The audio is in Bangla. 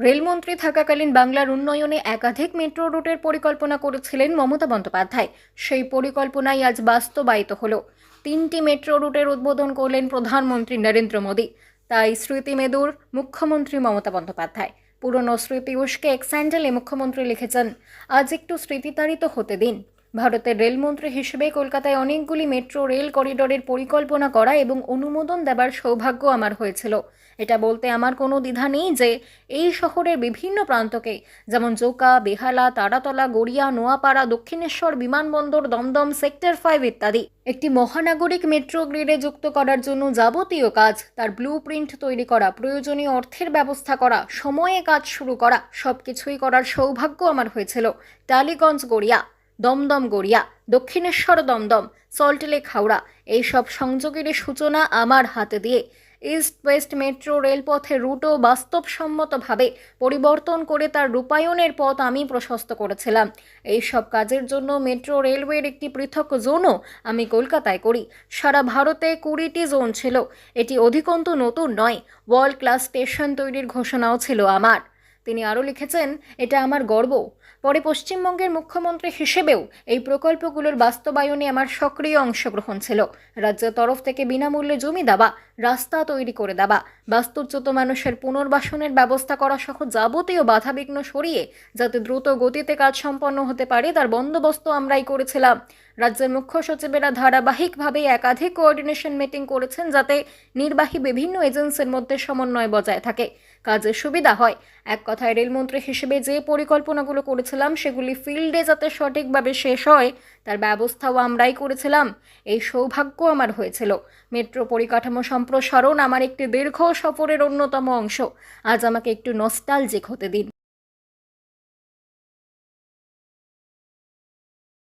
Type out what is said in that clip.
রেলমন্ত্রী থাকাকালীন বাংলার উন্নয়নে একাধিক মেট্রো রুটের পরিকল্পনা করেছিলেন মমতা বন্দ্যোপাধ্যায়। সেই পরিকল্পনাই আজ বাস্তবায়িত হলো। 3টি মেট্রো রুটের উদ্বোধন করলেন প্রধানমন্ত্রী নরেন্দ্র মোদী। তাই স্মৃতিমেদুর মুখ্যমন্ত্রী মমতা বন্দ্যোপাধ্যায়। পুরনো স্মৃতি উস্কে এক স্যান্ডেলে মুখ্যমন্ত্রী লিখেছেন, আজ একটু স্মৃতিতাড়িত হতে দিন। ভারতের রেলমন্ত্রী হিসেবে কলকাতায় অনেকগুলি মেট্রো রেল করিডোরের পরিকল্পনা করা এবং অনুমোদন দেবার সৌভাগ্য আমার হয়েছিল। এটা বলতে আমার কোনো দ্বিধা নেই যে এই শহরের বিভিন্ন প্রান্তকে, যেমন জোকা, বেহালা, তারাতলা, গড়িয়া, নোয়াপাড়া, দক্ষিণেশ্বর বিমানবন্দর, দমদম, সেক্টর 5 ইত্যাদি একটি মহানাগরিক মেট্রো গ্রিডে যুক্ত করার জন্য যাবতীয় কাজ, তার ব্লু প্রিন্ট তৈরি করা, প্রয়োজনীয় অর্থের ব্যবস্থা করা, সময়ে কাজ শুরু করা, সবকিছুই করার সৌভাগ্য আমার হয়েছিল। টালিগঞ্জ গড়িয়া, দমদম গড়িয়া, দক্ষিণেশ্বর দমদম, সল্টলেক হাওড়া, এইসব সংযোগের সূচনা আমার হাতে দিয়ে। ইস্ট ওয়েস্ট মেট্রো রেলপথের রুটও বাস্তবসম্মতভাবে পরিবর্তন করে তার রূপায়ণের পথ আমি প্রশস্ত করেছিলাম। এইসব কাজের জন্য মেট্রো রেলওয়ের একটি পৃথক জোনও আমি কলকাতায় করি। সারা ভারতে 20টি জোন ছিল। এটি অধিকন্তু নতুন নয়। ওয়ার্ল্ড ক্লাস স্টেশন তৈরির ঘোষণাও ছিল আমার। তিনি আরও লিখেছেন, এটা আমার গর্ব। পরে পশ্চিমবঙ্গের মুখ্যমন্ত্রী হিসেবেও এই প্রকল্পগুলোর বাস্তবায়নে আমার সক্রিয় অংশগ্রহণ ছিল। রাজ্যের তরফ থেকে বিনামূল্যে জমি দেওয়া, রাস্তা তৈরি করে দেওয়া, বাস্তুচ্যুত মানুষের পুনর্বাসনের ব্যবস্থা করা সহ যাবতীয় বাধাবিঘ্ন সরিয়ে যাতে দ্রুত গতিতে কাজ সম্পন্ন হতে পারে তার বন্দোবস্ত আমরাই করেছিলাম। রাজ্যের মুখ্য সচিবেরা ধারাবাহিকভাবে একাধিক কোঅর্ডিনেশন মিটিং করেছেন যাতে নির্বাহী বিভিন্ন এজেন্সির মধ্যে সমন্বয় বজায় থাকে, কাজের সুবিধা হয়। এক কথায় রেলমন্ত্রী হিসেবে যে পরিকল্পনাগুলো করেছিলাম সেগুলি ফিল্ডে যাতে সঠিকভাবে শেষ হয় তার ব্যবস্থাও আমরাই করেছিলাম। এই সৌভাগ্য আমার হয়েছিল। মেট্রো পরিকাঠামো সম্প্রসারণ আমার একটি দীর্ঘ সফরের অন্যতম অংশ। আজ আমাকে একটু নস্টালজিক হতে দিন।